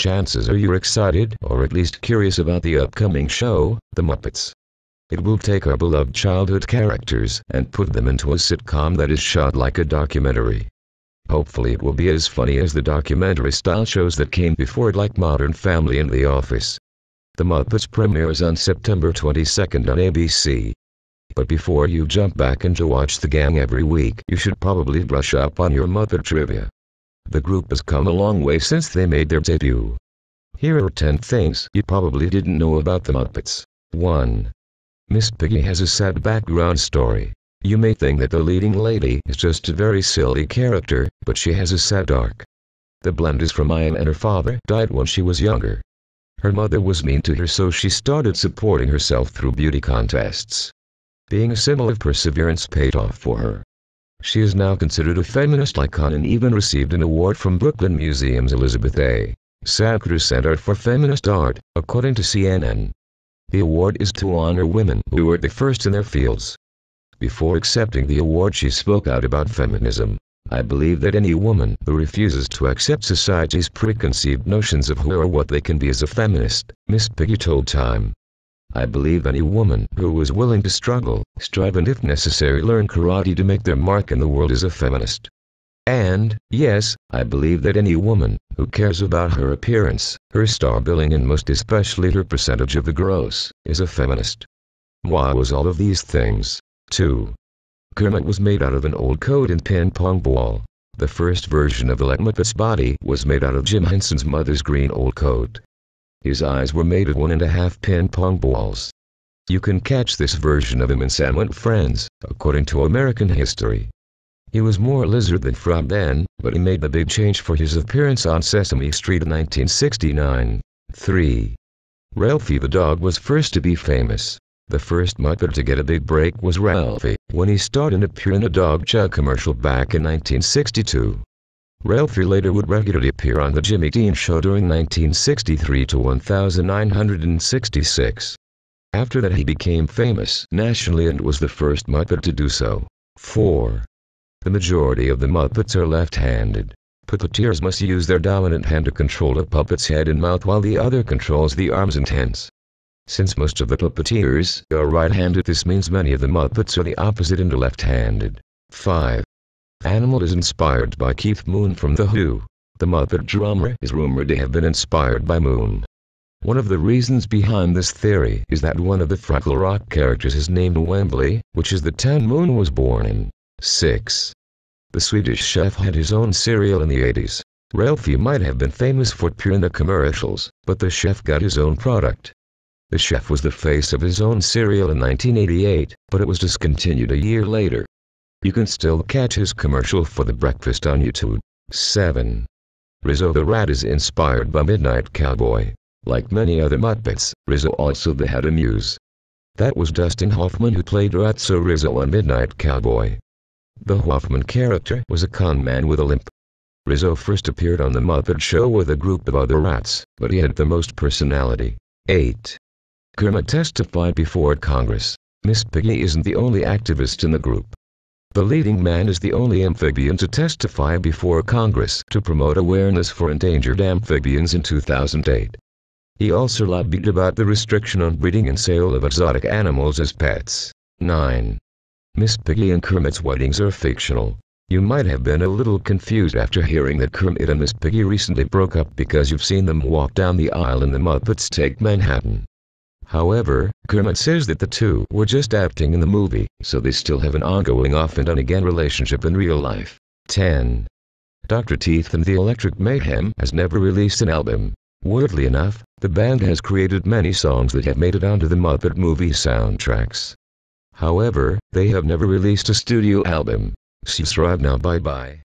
Chances are you're excited or at least curious about the upcoming show, The Muppets. It will take our beloved childhood characters and put them into a sitcom that is shot like a documentary. Hopefully it will be as funny as the documentary-style shows that came before it, like Modern Family and The Office. The Muppets premieres on September 22nd on ABC. But before you jump back in to watch the gang every week, you should probably brush up on your Muppet trivia. The group has come a long way since they made their debut. Here are 10 things you probably didn't know about the Muppets. 1. Miss Piggy has a sad background story. You may think that the leading lady is just a very silly character, but she has a sad arc. The blonde is from Maya and her father died when she was younger. Her mother was mean to her, so she started supporting herself through beauty contests. Being a symbol of perseverance paid off for her. She is now considered a feminist icon and even received an award from Brooklyn Museum's Elizabeth A. Sackler Center for Feminist Art, according to CNN. The award is to honor women who were the first in their fields. Before accepting the award, she spoke out about feminism. I believe that any woman who refuses to accept society's preconceived notions of who or what they can be is a feminist, Miss Piggy told Time. I believe any woman who is willing to struggle, strive and if necessary learn karate to make their mark in the world is a feminist. And, yes, I believe that any woman who cares about her appearance, her star billing and most especially her percentage of the gross, is a feminist. Why was all of these things? 2. Kermit was made out of an old coat and ping pong ball. The first version of the Muppet's body was made out of Jim Henson's mother's green old coat. His eyes were made of 1.5 ping pong balls. You can catch this version of him in Sam and Friends, according to American History. He was more lizard than frog then, but he made the big change for his appearance on Sesame Street in 1969. 3. Ralphie the dog was first to be famous. The first Muppet to get a big break was Ralphie, when he starred and appeared in a dog jug commercial back in 1962. Ralphie later would regularly appear on The Jimmy Dean Show during 1963 to 1966. After that he became famous nationally and was the first Muppet to do so. 4. The majority of the Muppets are left-handed. Puppeteers must use their dominant hand to control a puppet's head and mouth while the other controls the arms and hands. Since most of the puppeteers are right-handed, this means many of the Muppets are the opposite and are left-handed. 5. Animal is inspired by Keith Moon from The Who. The Muppet drummer is rumored to have been inspired by Moon. One of the reasons behind this theory is that one of the Fraggle Rock characters is named Wembley, which is the town Moon was born in. 6. The Swedish Chef had his own cereal in the 80s. Ralphie might have been famous for appearing in the commercials, but the chef got his own product. The chef was the face of his own cereal in 1988, but it was discontinued a year later. You can still catch his commercial for the breakfast on YouTube. 7. Rizzo the rat is inspired by Midnight Cowboy. Like many other Muppets, Rizzo also had a muse. That was Dustin Hoffman, who played Ratso Rizzo on Midnight Cowboy. The Hoffman character was a con man with a limp. Rizzo first appeared on The Muppet Show with a group of other rats, but he had the most personality. 8. Kermit testified before Congress. Miss Piggy isn't the only activist in the group. The leading man is the only amphibian to testify before Congress to promote awareness for endangered amphibians in 2008. He also lobbied about the restriction on breeding and sale of exotic animals as pets. 9. Miss Piggy and Kermit's weddings are fictional. You might have been a little confused after hearing that Kermit and Miss Piggy recently broke up because you've seen them walk down the aisle in The Muppets Take Manhattan. However, Kermit says that the two were just acting in the movie, so they still have an ongoing off and on again relationship in real life. 10. Dr. Teeth and the Electric Mayhem has never released an album. Weirdly enough, the band has created many songs that have made it onto the Muppet movie soundtracks. However, they have never released a studio album. Subscribe now, bye bye.